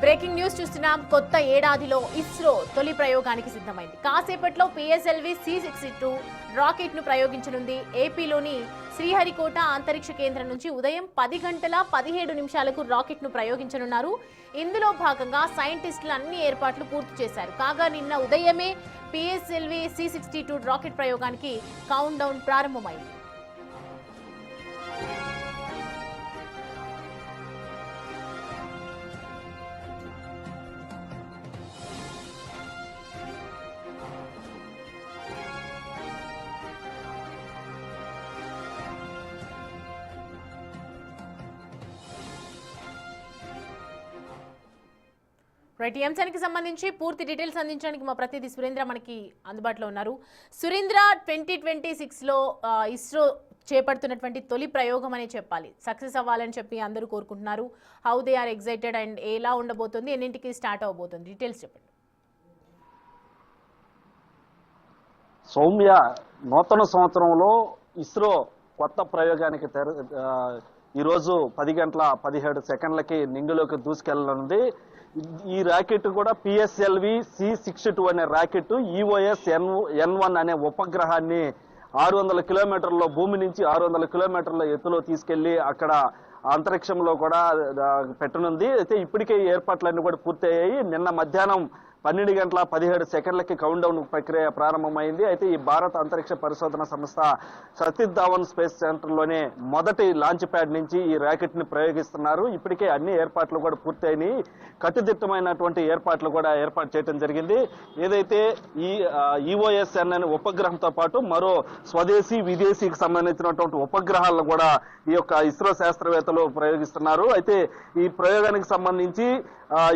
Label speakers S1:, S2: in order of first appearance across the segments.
S1: Breaking news చూస్తున్నాం. కొత్త ఏడాదిలో ఇస్రో తొలి ప్రయోగానికి సిద్ధమైంది. కాసేపట్లో పిఎస్ఎల్వి C-62 రాకెట్ ను ప్రయోగించనుంది. ఏపీలోని శ్రీహరికోట అంతరిక్ష కేంద్రం నుంచి ఉదయం 10:17 రాకెట్ ను ప్రయోగించనున్నారు. ఇందులో భాగంగా సైంటిస్టులు అన్ని ఏర్పాట్లు పూర్తి చేశారు. కాగా నిన్న ఉదయమే పిఎస్ఎల్వి C-62 రాకెట్ ప్రయోగానికి కౌంట్ డౌన్ ప్రారంభమైంది. రైట్, ఈ అంశానికి సంబంధించి పూర్తి డీటెయిల్స్ అందించడానికి మా ప్రతినిధి సురేంద్ర మనకి అందుబాటులో ఉన్నారు. సురేంద్ర, 2026లో ఇస్రో చేపడుతున్నటువంటి తొలి ప్రయోగం అనే చెప్పాలి. సక్సెస్ అవ్వాలని చెప్పి అందరూ కోరుకుంటున్నారు. How they are excited and ఎలా ఉండబోతుంది, ఎన్నింటికి స్టార్ట్ అవబోతుంది, డీటెయిల్స్ చెప్పండి.
S2: సౌమ్య, నూతన సంవత్సరంలో ఇస్రో కొత్త ప్రయోగానికి ఈరోజు 10:17 నింగిలోకి దూసుకెళ్లనుంది. ఈ రాకెట్ కూడా పిఎస్ఎల్వి C-62 అనే రాకెట్ EOS N1 అనే ఉపగ్రహాన్ని 600 కిలోమీటర్ల భూమి నుంచి 600 కిలోమీటర్ల ఎత్తులో తీసుకెళ్లి అక్కడ అంతరిక్షంలో కూడా పెట్టనుంది. అయితే ఇప్పటికే ఏర్పాట్లన్నీ కూడా పూర్తయ్యాయి. నిన్న మధ్యాహ్నం 12:17 కౌంట్ డౌన్ ప్రక్రియ ప్రారంభమైంది. అయితే ఈ భారత అంతరిక్ష పరిశోధన సంస్థ సతీష్ ధావన్ స్పేస్ సెంటర్లోనే మొదటి లాంచ్ ప్యాడ్ నుంచి ఈ రాకెట్ ని ప్రయోగిస్తున్నారు. ఇప్పటికే అన్ని ఏర్పాట్లు కూడా పూర్తయినాయి. కట్టుదిట్టమైనటువంటి ఏర్పాట్లు కూడా ఏర్పాటు చేయడం జరిగింది. ఏదైతే ఈ EOS N అనే ఉపగ్రహంతో పాటు మరో స్వదేశీ విదేశీకి సంబంధించినటువంటి ఉపగ్రహాలను కూడా ఈ యొక్క ఇస్రో శాస్త్రవేత్తలు ప్రయోగిస్తున్నారు. అయితే ఈ ప్రయోగానికి సంబంధించి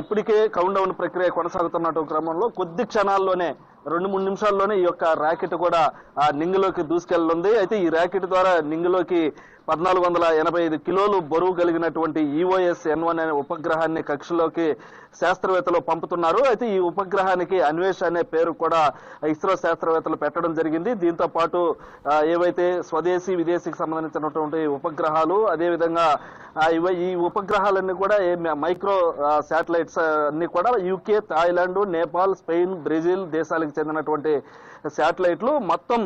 S2: ఇప్పటికే కౌంట్ డౌన్ ప్రక్రియ కొనసాగుతున్న క్రమంలో కొద్ది క్షణాల్లోనే 2-3 నిమిషాల్లోనే ఈ యొక్క రాకెట్ కూడా నింగిలోకి దూసుకెళ్తుంది. అయితే ఈ రాకెట్ ద్వారా నింగిలోకి 1485 కిలోలు బరువు కలిగినటువంటి EOS N1 అనే ఉపగ్రహాన్ని కక్షలోకి శాస్త్రవేత్తలు పంపుతున్నారు. అయితే ఈ ఉపగ్రహానికి అన్వేష్ అనే పేరు కూడా ఇస్రో శాస్త్రవేత్తలు పెట్టడం జరిగింది. దీంతో పాటు ఏవైతే స్వదేశీ విదేశీకి సంబంధించినటువంటి ఉపగ్రహాలు, అదేవిధంగా ఈ ఉపగ్రహాలన్నీ కూడా మైక్రో శాటిలైట్స్ అన్ని కూడా UK, Thailand, Nepal, Spain, Brazil దేశాలకు చెందినటువంటి శాటిలైట్లు. మొత్తం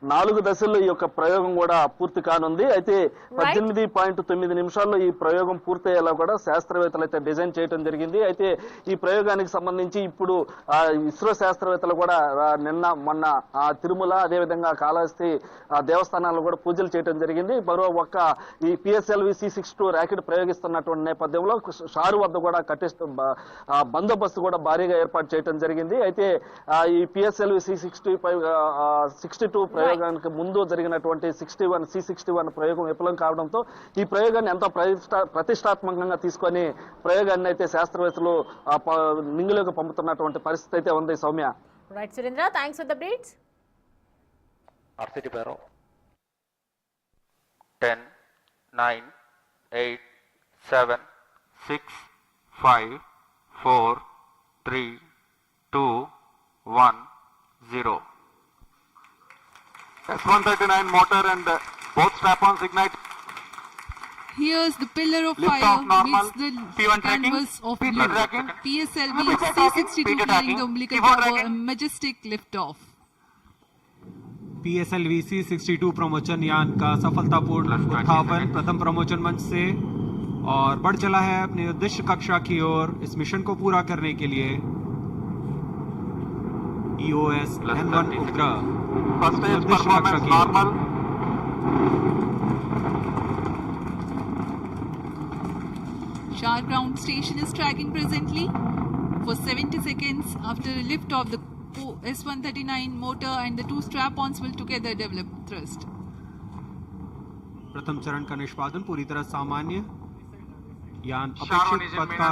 S2: 4 దశల్లో ఈ యొక్క ప్రయోగం కూడా పూర్తి కానుంది. అయితే 18.9 నిమిషాల్లో ఈ ప్రయోగం పూర్తయ్యేలా కూడా శాస్త్రవేత్తలు అయితే డిజైన్ చేయడం జరిగింది. అయితే ఈ ప్రయోగానికి సంబంధించి ఇప్పుడు ఇస్రో శాస్త్రవేత్తలు కూడా మొన్న తిరుమల, అదేవిధంగా కాళహస్తి దేవస్థానాల్లో కూడా పూజలు చేయడం జరిగింది. మరో ఈ పిఎస్ఎల్వి C-62 రాకెట్ ప్రయోగిస్తున్నటువంటి నేపథ్యంలో షారు వద్ద కూడా బందోబస్తు కూడా భారీగా ఏర్పాటు చేయడం జరిగింది. అయితే ఈ పిఎస్ఎల్వి C-62 ప్రయోగానికి ముందు జరిగినటువంటి C-61 ప్రయోగం విఫలం కావడంతో ఈ ప్రయోగాన్ని ఎంతో ప్రతిష్టాత్మకంగా తీసుకొని ప్రయోగాన్ని అయితే శాస్త్రవేత్తలు నింగిలోకి పంపుతున్నటువంటి పరిస్థితి అయితే ఉంది. Soumya.
S1: Right Surendra, thanks for the updates.
S3: RCT Bureau 10, 9, 8, 7, 6, 5, 4, 3, 2, 1, 0. S-139 motor and both strap-ons ignite.
S4: Here's the pillar of
S3: Lift
S4: fire
S3: off normal.
S4: meets the
S3: P1 tracking.
S4: canvas of
S3: P2
S4: blue.
S3: tracking.
S4: PSLV
S3: P2 tracking.
S4: C-62
S3: P2
S4: clearing
S3: tracking.
S4: the umbilical
S3: P4
S4: tower, a
S3: tracking.
S4: majestic lift-off.
S5: PSLV C-62 प्रमोचन यान का सफलतापूर्ण उत्थापन प्रथम प्रमोचन मंच से और बढ़ चला है अपने उद्देश्य कक्षा की ओर। इस मिशन को पूरा करने के लिए EOS N1 उपग्रह उद्देश्य कक्षा की
S3: normal.
S4: Shar ground station is tracking presently. For 70 seconds after lift of the S-139 motor and the two strap-ons will together develop thrust.
S5: प्रथम चरण का निष्पादन पूरी तरह सामान्य। यान अपेक्षित पथ का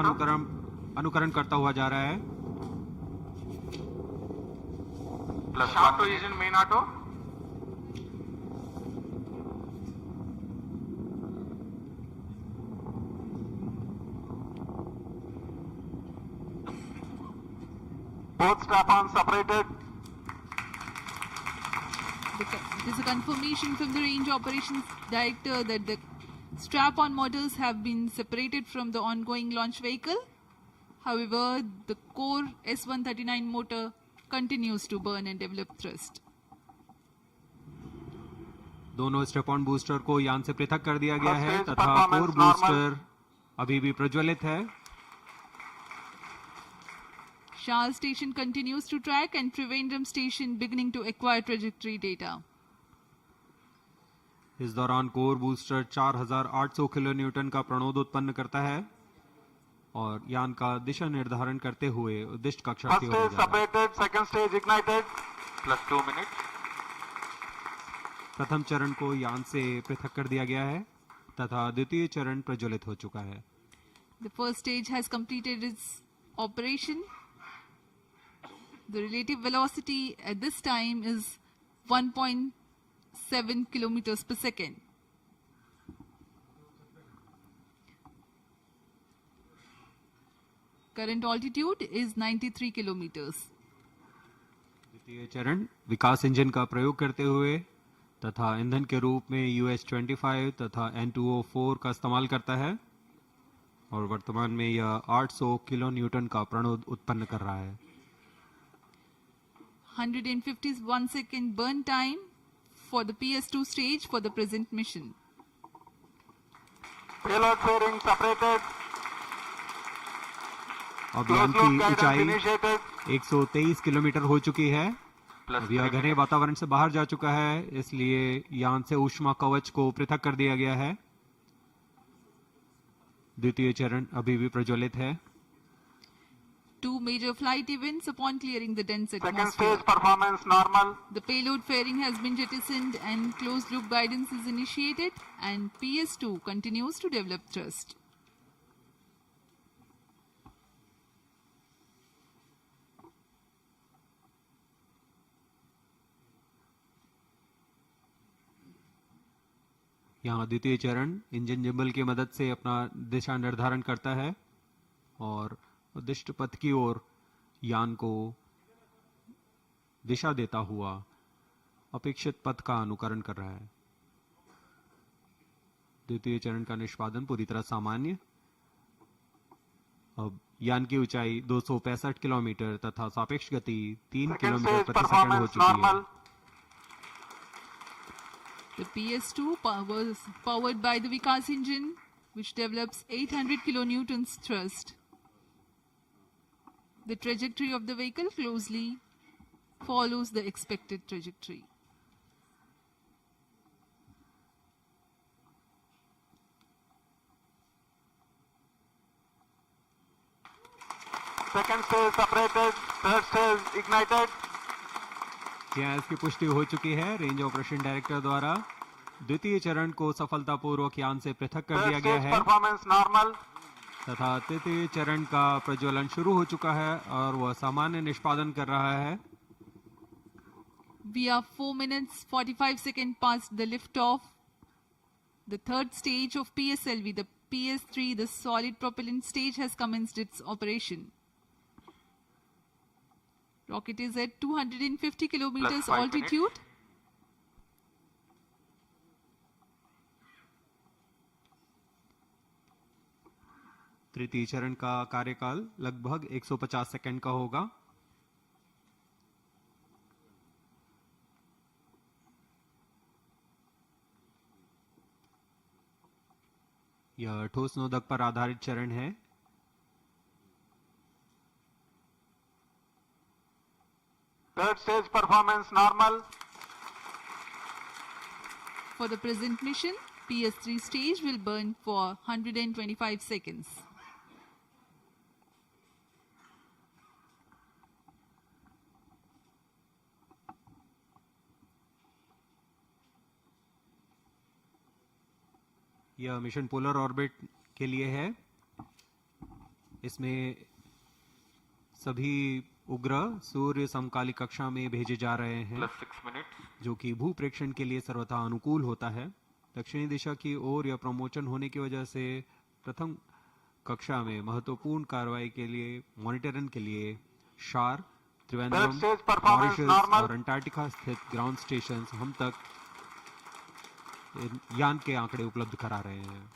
S5: अनुकरण करता हुआ जा रहा है।
S3: Sharp to engine main auto. Both strap-ons separated.
S4: There's a confirmation from the range operations director that the strap-on motors have been separated from the ongoing launch vehicle. However, the core S139 motor continues to burn and develop thrust.
S5: दोनों step on booster को यान से पृथक कर दिया गया है
S3: First stage
S5: तथा कोर
S3: performance normal.
S5: बूस्टर अभी भी प्रज्वलित है।
S4: Shah station continues to track and Trivandrum station beginning to acquire trajectory data.
S5: इस दौरान कोर बूस्टर 4800 किलो न्यूटन का प्रणोद उत्पन्न करता है और यान का दिशा निर्धारण करते हुए उद्दिष्ट कक्षा
S3: First
S5: की ओर ले
S3: stage
S5: जा रहा है।
S3: separated, second stage ignited, plus 2 minutes.
S5: प्रथम चरण को यान से पृथक कर दिया गया है तथा द्वितीय चरण प्रज्वलित हो चुका है।
S4: The first stage has completed its operation. The relative velocity at this time is 1.7 kilometers per second. Current altitude is 93 kilometers.
S5: द्वितीय चरण विकास इंजन का प्रयोग करते हुए तथा ईंधन के रूप में US-25 तथा N2O4 का इस्तेमाल करता है और वर्तमान में यह 800 किलो न्यूटन का प्रणोद उत्पन्न कर रहा है।
S4: 151 second burn time for the PS2 stage for the present mission.
S3: Payload fairing separated,
S5: अब यान
S3: close loop
S5: की
S3: guidance
S5: ऊंचाई
S3: initiated,
S5: 123 किलोमीटर हो चुकी है।
S3: plus
S5: अब यह
S3: 3
S5: घने
S3: minutes.
S5: वातावरण से बाहर जा चुका है, इसलिए यान से ऊष्मा कवच को पृथक कर दिया गया है। द्वितीय चरण अभी भी प्रज्वलित है।
S4: 2 major flight events upon clearing the dense
S3: Second
S4: atmosphere.
S3: stage performance normal.
S4: The payload fairing has been jettisoned and closed loop guidance is initiated and PS2 continues to develop thrust.
S5: यहाँ द्वितीय चरण इंजन जिम्बल की मदद से अपना दिशा निर्धारण करता है और उद्दिष्ट पथ की ओर यान को दिशा देता हुआ अपेक्षित पथ का अनुकरण कर रहा है। द्वितीय चरण का निष्पादन पूरी तरह सामान्य। अब यान की ऊंचाई 265 किलोमीटर तथा सापेक्ष गति 3
S3: Second
S5: किलोमीटर
S3: stage
S5: प्रति सेकंड हो
S3: performance
S5: चुकी है।
S3: normal.
S4: The PS2 was powered by the Vikas engine which develops 800 kilonewtons thrust. The trajectory of the vehicle closely follows the expected trajectory.
S3: Second stage separated, third stage ignited,
S5: यहाँ इसकी पुष्टि हो चुकी है range operation director द्वारा। द्वितीय चरण को सफलतापूर्वक यान से पृथक कर
S3: third
S5: दिया गया
S3: stage
S5: है
S3: performance normal.
S5: तथा तृतीय चरण का प्रज्वलन शुरू हो चुका है और वह सामान्य निष्पादन कर रहा है।
S4: We are 4 minutes 45 seconds past the liftoff. The third stage of PSLV, the PS3, the solid propellant stage has commenced its operation. Rocket is at 250 kilometers
S3: 5
S4: altitude.
S5: तृतीय चरण का कार्यकाल लगभग 150 सेकंड का होगा। यह ठोस नोदक पर आधारित चरण है।
S3: Third stage performance normal.
S4: For the present mission, PS3 stage will burn for 125 seconds.
S5: यह मिशन पोलर ऑर्बिट के लिए है। इसमें सभी उपग्रह सूर्य समकालिक कक्षा में भेजे जा रहे हैं
S3: Plus 6 minutes.
S5: जो कि भू प्रेक्षण के लिए सर्वथा अनुकूल होता है। दक्षिणी दिशा की ओर यह प्रमोचन होने की वजह से प्रथम कक्षा में महत्वपूर्ण कार्रवाई के लिए मॉनिटरिंग के लिए शार, Trivandrum,
S3: Third stage performance
S5: Mauritius
S3: normal.
S5: और अंटार्कटिका स्थित ग्राउंड स्टेशन हम तक यान के आंकड़े उपलब्ध करा रहे हैं।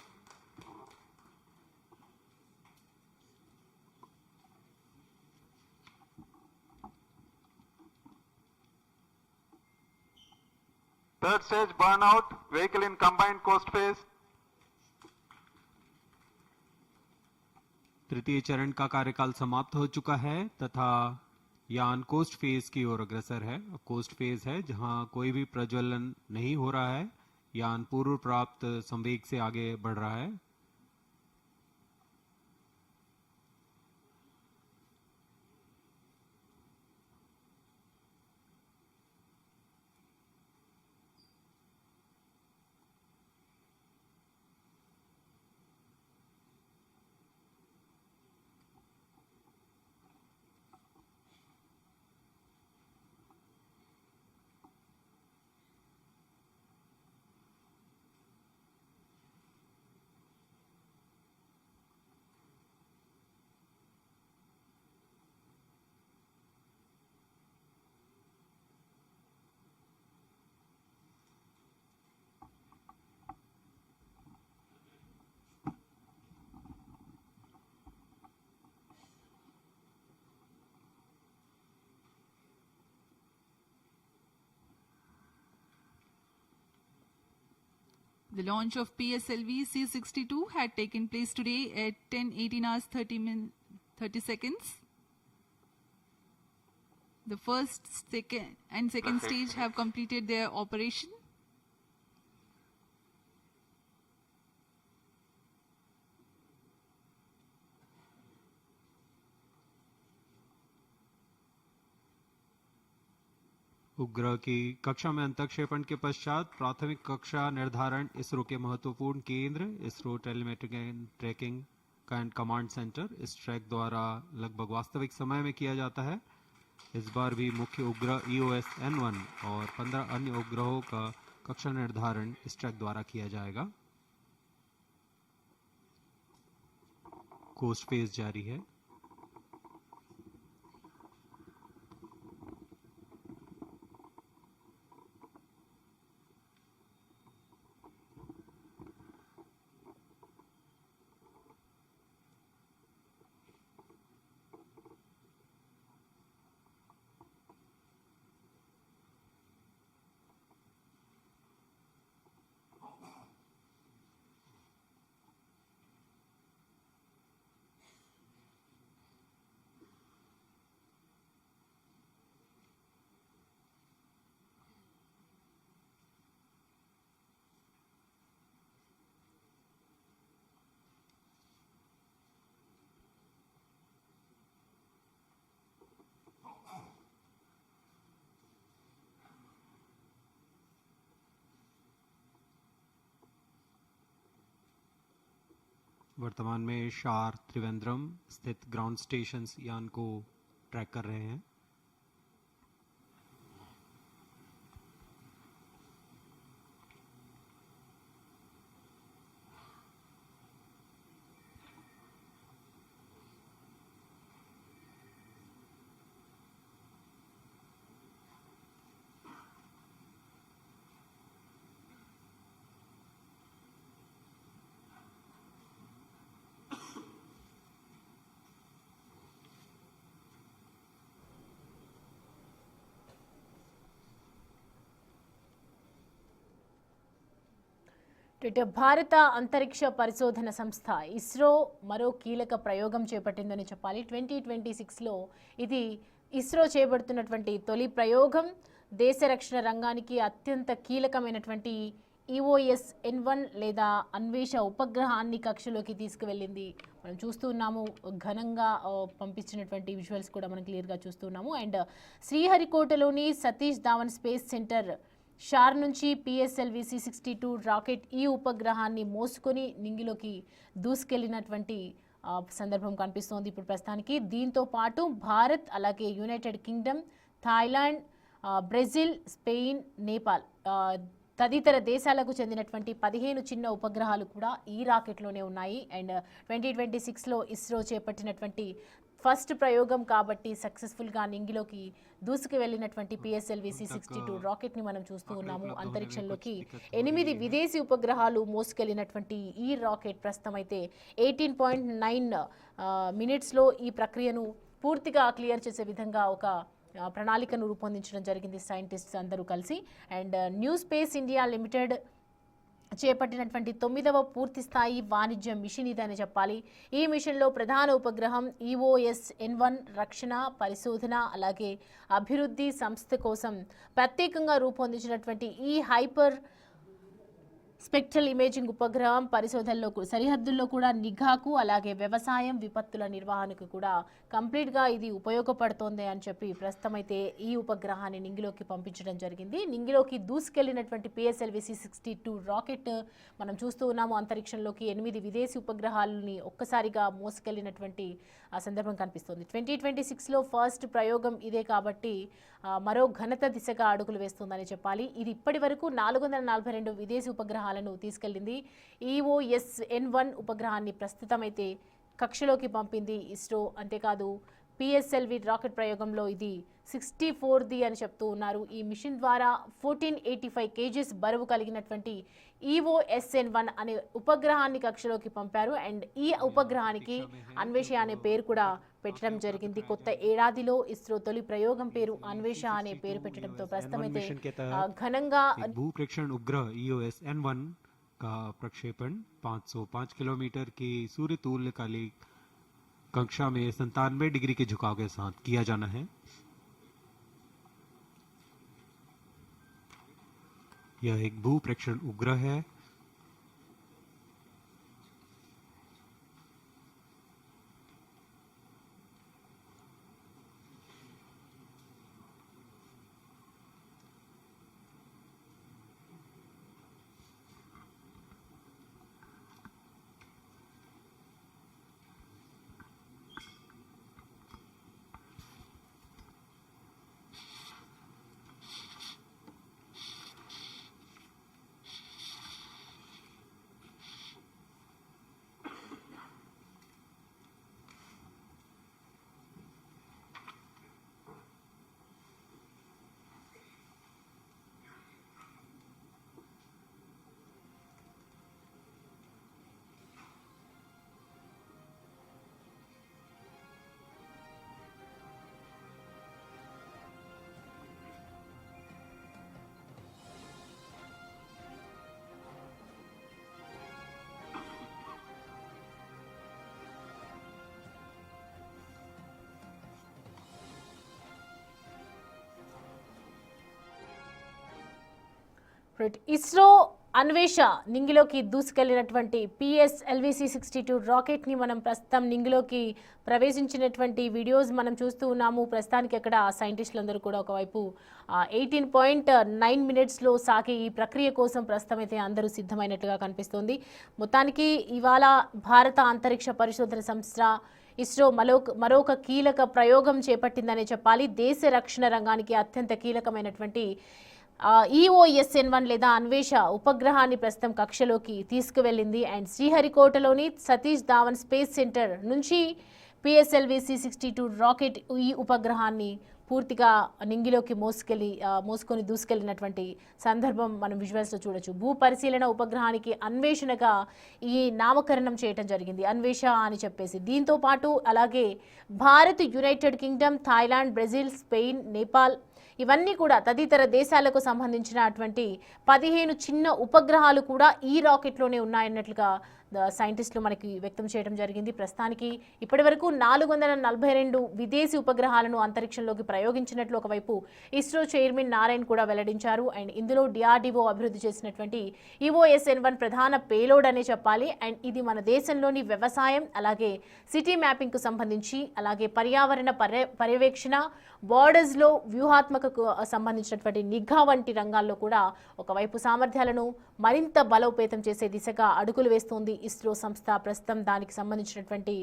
S3: Third stage burnout, vehicle in combined coast phase.
S5: तृतीय चरण का कार्यकाल समाप्त हो चुका है तथा यान कोस्ट फेज की ओर अग्रसर है। कोस्ट फेज है जहां कोई भी प्रज्वलन नहीं हो रहा है। यान पूर्व प्राप्त संवेग से आगे बढ़ रहा है।
S4: The launch of PSLV C-62 had taken place today at 10:18 hours 30 seconds. The first, second and second stage have completed their operation.
S5: उपग्रह की कक्षा में अंतक्षेपण के पश्चात प्राथमिक कक्षा निर्धारण इसरो के महत्वपूर्ण केंद्र ISRO telemetric and tracking and command centre इस ट्रैक द्वारा लगभग वास्तविक समय में किया जाता है। इस बार भी मुख्य उपग्रह EOS N1 और 15 अन्य उपग्रहों का कक्षा निर्धारण इस ट्रैक द्वारा किया जाएगा। कोस्ट फेज जारी है। वर्तमान में शार त्रिवेंद्रम स्थित ग्राउंड स्टेशन यान को ट्रैक कर रहे हैं।
S1: ఇటు భారత అంతరిక్ష పరిశోధన సంస్థ ఇస్రో మరో కీలక ప్రయోగం చేపట్టిందని చెప్పాలి. 2026లో ఇది ఇస్రో చేపడుతున్నటువంటి తొలి ప్రయోగం. దేశ రక్షణ రంగానికి అత్యంత కీలకమైనటువంటి EOS N1 లేదా అన్వేష ఉపగ్రహాన్ని కక్షలోకి తీసుకువెళ్ళింది. మనం చూస్తున్నాము, ఘనంగా పంపించినటువంటి విజువల్స్ కూడా మనం క్లియర్గా చూస్తున్నాము. అండ్ శ్రీహరికోటలోని సతీష్ ధావన్ స్పేస్ సెంటర్ షార్ నుంచి PSLV C-62 రాకెట్ ఈ ఉపగ్రహాన్ని మోసుకొని నింగిలోకి దూసుకెళ్లినటువంటి సందర్భం కనిపిస్తోంది ఇప్పుడు ప్రస్తుతానికి. దీంతో పాటు భారత్, అలాగే United Kingdom, Thailand, Brazil, Spain, Nepal తదితర దేశాలకు చెందినటువంటి 15 చిన్న ఉపగ్రహాలు కూడా ఈ రాకెట్లోనే ఉన్నాయి. అండ్ 2026లో ఇస్రో చేపట్టినటువంటి ఫస్ట్ ప్రయోగం కాబట్టి సక్సెస్ఫుల్గా నింగిలోకి దూసుకు వెళ్ళినటువంటి PSLV C-62 రాకెట్ని మనం చూస్తూ ఉన్నాము. అంతరిక్షంలోకి 8 విదేశీ ఉపగ్రహాలు మోసుకెళ్లినటువంటి ఈ రాకెట్ ప్రస్తుతం అయితే 18.9 మినిట్స్లో ఈ ప్రక్రియను పూర్తిగా క్లియర్ చేసే విధంగా ఒక ప్రణాళికను రూపొందించడం జరిగింది సైంటిస్ట్స్ అందరూ కలిసి. And new space India limited చేపట్టినటువంటి 9వ పూర్తి స్థాయి వాణిజ్య మిషన్ ఇదని చెప్పాలి. ఈ మిషన్లో ప్రధాన ఉపగ్రహం EOS-N1 రక్షణ, పరిశోధన అలాగే అభివృద్ధి సంస్థ కోసం ప్రత్యేకంగా రూపొందించినటువంటి ఈ హైపర్ స్పెక్ట్రల్ ఇమేజింగ్ ఉపగ్రహం పరిశోధనలో సరిహద్దుల్లో కూడా నిఘాకు అలాగే వ్యవసాయం విపత్తుల నిర్వహణకు కూడా కంప్లీట్గా ఇది ఉపయోగపడుతోంది అని చెప్పి ప్రస్తుతం అయితే ఈ ఉపగ్రహాన్ని నింగిలోకి పంపించడం జరిగింది. నింగిలోకి దూసుకెళ్లినటువంటి PSLV C-62 రాకెట్ మనం చూస్తూ ఉన్నాము. అంతరిక్షంలోకి 8 విదేశీ ఉపగ్రహాలని ఒక్కసారిగా మోసుకెళ్లినటువంటి ఆ సందర్భం కనిపిస్తుంది. 2026లో ఫస్ట్ ప్రయోగం ఇదే కాబట్టి మరో ఘనత దిశగా అడుగులు వేస్తుందని చెప్పాలి. ఇది ఇప్పటి వరకు 442 విదేశీ ఉపగ్రహాలను తీసుకెళ్లింది. EOS-N1 ఉపగ్రహాన్ని ప్రస్తుతం అయితే కక్షలోకి పంపింది ఇస్రో. అంతేకాదు PSLV రాకెట్ ప్రయోగంలో ఇది 64ది అని చెప్తూ ఉన్నారు. ఈ మిషన్ ద్వారా 1485 kgs బరువు కలిగినటువంటి EOS-N1 అనే ఉపగ్రహాన్ని కక్షలోకి పంపారు. అండ్ ఈ ఉపగ్రహానికి అన్వేష అనే పేరు కూడా పెట్టడం జరిగింది. కొత్త ఏడాదిలో ఇస్రో తొలి ప్రయోగం పేరు అన్వేష అనే పేరు పెట్టడంతో ప్రస్తుతం అయితే ఘనంగా
S5: भूप्रेक्षण उपग्रह EOS-N1 का प्रक्षेपण 505 किलोमीटर की सूर्य तुल्यकालिक कक्षा में 97 डिग्री के झुकाव के साथ किया जाना है. यह एक भूप्रेक्षण उपग्रह है.
S1: ఇస్రో అన్వేష నింగిలోకి దూసుకెళ్లినటువంటి PSLV C-62 రాకెట్ ని మనం ప్రస్తుతం నింగిలోకి ప్రవేశించినటువంటి వీడియోస్ మనం చూస్తూ ఉన్నాము. ప్రస్తుతానికి అక్కడ సైంటిస్టులందరూ కూడా ఒకవైపు 18.9 మినిట్స్లో సాగే ఈ ప్రక్రియ కోసం ప్రస్తుతం అయితే అందరూ సిద్ధమైనట్టుగా కనిపిస్తోంది. మొత్తానికి ఇవాళ భారత అంతరిక్ష పరిశోధన సంస్థ ఇస్రో మరొక కీలక ప్రయోగం చేపట్టిందనే చెప్పాలి. దేశ రక్షణ రంగానికి అత్యంత కీలకమైనటువంటి EOS-N1 లేదా అన్వేష ఉపగ్రహాన్ని ప్రస్తుతం కక్షలోకి తీసుకువెళ్ళింది. అండ్ శ్రీహరికోటలోని సతీష్ ధావన్ స్పేస్ సెంటర్ నుంచి PSLV C-62 రాకెట్ ఈ ఉపగ్రహాన్ని పూర్తిగా నింగిలోకి మోసుకొని దూసుకెళ్లినటువంటి సందర్భం మనం విజువల్స్లో చూడొచ్చు. భూ పరిశీలన ఉపగ్రహానికి అన్వేషణగా ఈ నామకరణం చేయడం జరిగింది, అన్వేష అని చెప్పేసి. దీంతో పాటు అలాగే Bharat, United Kingdom, Thailand, Brazil, Spain, Nepal ఇవన్నీ కూడా తదితర దేశాలకు సంబంధించినటువంటి 15 చిన్న ఉపగ్రహాలు కూడా ఈ రాకెట్లోనే ఉన్నాయన్నట్లుగా సైంటిస్టులు మనకి వ్యక్తం చేయడం జరిగింది. ప్రస్తుతానికి ఇప్పటి వరకు 442 విదేశీ ఉపగ్రహాలను అంతరిక్షంలోకి ప్రయోగించినట్లు ఒకవైపు ఇస్రో చైర్మన్ నారాయణ్ కూడా వెల్లడించారు. అండ్ ఇందులో DRDO అభివృద్ధి చేసినటువంటి EOS-N1 ప్రధాన పేలోడ్ అనే చెప్పాలి. అండ్ ఇది మన దేశంలోని వ్యవసాయం అలాగే సిటీ మ్యాపింగ్కు సంబంధించి అలాగే పర్యావరణ పర్యవేక్షణ, బార్డర్స్లో వ్యూహాత్మకకు సంబంధించినటువంటి నిఘా వంటి రంగాల్లో కూడా ఒకవైపు సామర్థ్యాలను మరింత బలోపేతం చేసే దిశగా అడుగులు వేస్తోంది ఇస్రో సంస్థ. ప్రస్తుతం దానికి సంబంధించినటువంటి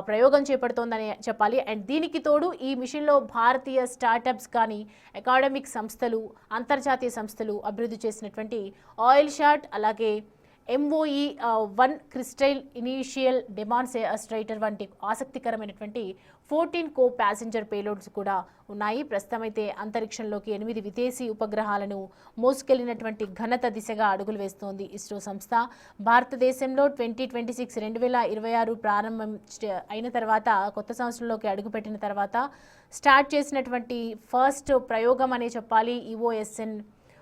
S1: ప్రయోగం చేపడుతోందని చెప్పాలి. అండ్ దీనికి తోడు ఈ మిషన్లో భారతీయ స్టార్టప్స్ కానీ అకాడమిక్ సంస్థలు, అంతర్జాతీయ సంస్థలు అభివృద్ధి చేసినటువంటి ఆయిల్ షాట్ అలాగే MOE 1 క్రిస్టైల్ ఇనీషియల్ డెమాన్స్ట్రేటర్ వంటి ఆసక్తికరమైనటువంటి 14 కో ప్యాసింజర్ పేలోడ్స్ కూడా ఉన్నాయి. ప్రస్తుతం అయితే అంతరిక్షంలోకి 8 విదేశీ ఉపగ్రహాలను మోసుకెళ్లినటువంటి ఘనత దిశగా అడుగులు వేస్తోంది ఇస్రో సంస్థ. భారతదేశంలో 2026 ప్రారంభం అయిన తర్వాత, కొత్త సంవత్సరంలోకి అడుగుపెట్టిన తర్వాత స్టార్ట్ చేసినటువంటి ఫస్ట్ ప్రయోగం అనే చెప్పాలి. EOSN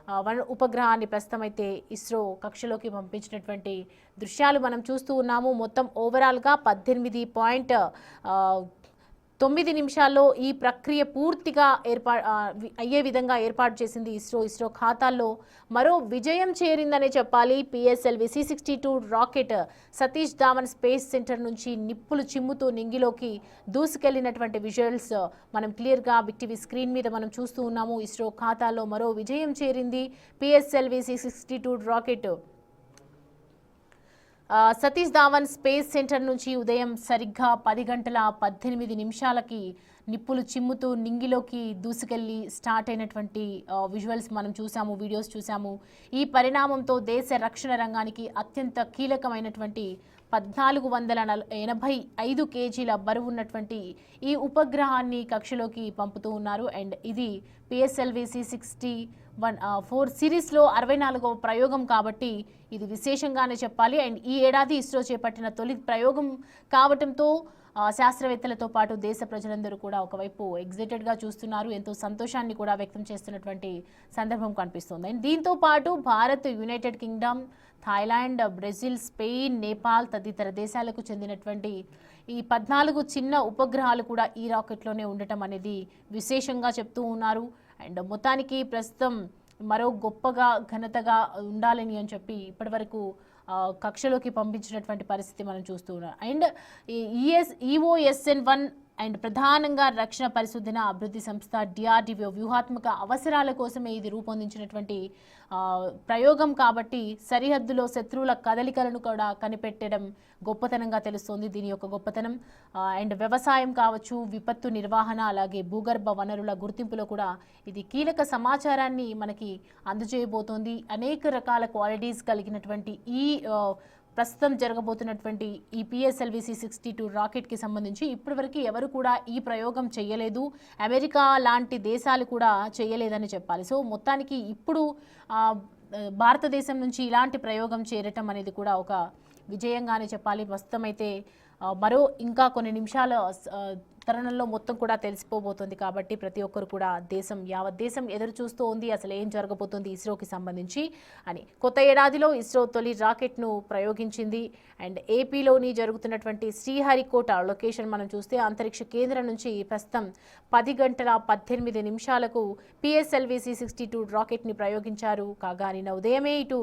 S1: 1 ఉపగ్రహాన్ని ప్రస్తుతం అయితే ఇస్రో కక్షలోకి పంపించినటువంటి దృశ్యాలు మనం చూస్తూ ఉన్నాము. మొత్తం ఓవరాల్గా 18.9 నిమిషాల్లో ఈ ప్రక్రియ పూర్తిగా అయ్యే విధంగా ఏర్పాటు చేసింది ఇస్రో. ఇస్రో ఖాతాల్లో మరో విజయం చేరిందనే చెప్పాలి. PSLV C-62 rocket Satish Dhawan space centre నుంచి నిప్పులు చిమ్ముతూ నింగిలోకి దూసుకెళ్లినటువంటి విజువల్స్ మనం క్లియర్గా బిగ్ టీవీ స్క్రీన్ మీద మనం చూస్తూ ఉన్నాము. ఇస్రో ఖాతాలో మరో విజయం చేరింది. PSLV C-62 rocket Satish Dhawan space centre నుంచి ఉదయం సరిగ్గా 10:18 నిప్పులు చిమ్ముతూ నింగిలోకి దూసుకెళ్లి స్టార్ట్ అయినటువంటి విజువల్స్ మనం చూసాము, వీడియోస్ చూసాము. ఈ పరిణామంతో దేశ రక్షణ రంగానికి అత్యంత కీలకమైనటువంటి 1485 కేజీల బరువు ఉన్నటువంటి ఈ ఉపగ్రహాన్ని కక్షలోకి పంపుతూ ఉన్నారు. అండ్ ఇది PSLV C-61 సిరీస్లో 64వ ప్రయోగం కాబట్టి ఇది విశేషంగానే చెప్పాలి. అండ్ ఈ ఏడాది ఇస్రో చేపట్టిన తొలి ప్రయోగం కావటంతో శాస్త్రవేత్తలతో పాటు దేశ ప్రజలందరూ కూడా ఒకవైపు ఎగ్జైటెడ్గా చూస్తున్నారు. ఎంతో సంతోషాన్ని కూడా వ్యక్తం చేస్తున్నటువంటి సందర్భం కనిపిస్తుంది. అండ్ దీంతో పాటు Bharat, United Kingdom, Thailand, Brazil, Spain, Nepal తదితర దేశాలకు చెందినటువంటి ఈ 14 చిన్న ఉపగ్రహాలు కూడా ఈ రాకెట్లోనే ఉండటం అనేది విశేషంగా చెప్తూ ఉన్నారు. అండ్ మొత్తానికి ప్రస్తుతం మరో గొప్పగా ఘనతగా ఉండాలని అని చెప్పి ఇప్పటివరకు కక్షలోకి పంపించినటువంటి పరిస్థితి మనం చూస్తూ ఉన్నాం. అండ్ EOSN 1 అండ్ ప్రధానంగా రక్షణ పరిశోధన అభివృద్ధి సంస్థ DRDO వ్యూహాత్మక అవసరాల కోసమే ఇది రూపొందించినటువంటి ప్రయోగం కాబట్టి సరిహద్దులో శత్రువుల కదలికలను కూడా కనిపెట్టడం గొప్పతనంగా తెలుస్తోంది. దీని యొక్క గొప్పతనం అండ్ వ్యవసాయం కావచ్చు, విపత్తు నిర్వహణ, అలాగే భూగర్భ వనరుల గుర్తింపులో కూడా ఇది కీలక సమాచారాన్ని మనకి అందజేయబోతోంది. అనేక రకాల క్వాలిటీస్ కలిగినటువంటి ఈ ప్రస్తుతం జరగబోతున్నటువంటి ఈ PSLV C-62 రాకెట్కి సంబంధించి ఇప్పటివరకు ఎవరు కూడా ఈ ప్రయోగం చేయలేదు. అమెరికా లాంటి దేశాలు కూడా చేయలేదని చెప్పాలి. సో మొత్తానికి ఇప్పుడు భారతదేశం నుంచి ఇలాంటి ప్రయోగం చేరటం అనేది కూడా ఒక విజయంగానే చెప్పాలి. ప్రస్తుతం అయితే మరో ఇంకా కొన్ని నిమిషాల తరుణంలో మొత్తం కూడా తెలిసిపోబోతుంది కాబట్టి ప్రతి ఒక్కరు కూడా యావత్ దేశం ఎదురు చూస్తూ ఉంది అసలు ఏం జరగబోతుంది ఇస్రోకి సంబంధించి అని. కొత్త ఏడాదిలో ఇస్రో తొలి రాకెట్ను ప్రయోగించింది. అండ్ ఏపీలోని జరుగుతున్నటువంటి శ్రీహరికోట లొకేషన్ మనం చూస్తే అంతరిక్ష కేంద్రం నుంచి ప్రస్తుతం 10:18 PSLV C-62 రాకెట్ని ప్రయోగించారు. కాగా నిన్న ఉదయమే ఇటు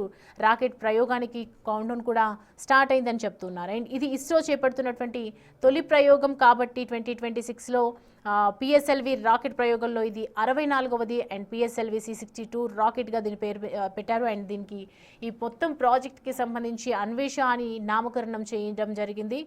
S1: రాకెట్ ప్రయోగానికి కౌంట్డౌన్ కూడా స్టార్ట్ అయిందని చెప్తున్నారు. అండ్ ఇది ఇస్రో చేపడుతున్నటువంటి తొలి ప్రయోగం కాబట్టి 2026లో PSLV రాకెట్ ప్రయోగంలో ఇది 64వది. అండ్ PSLV C-62 రాకెట్గా దీని పేరు పెట్టారు. అండ్ దీనికి ఈ మొత్తం ప్రాజెక్ట్కి సంబంధించి అన్వేష అని నామకరణం చేయడం జరిగింది.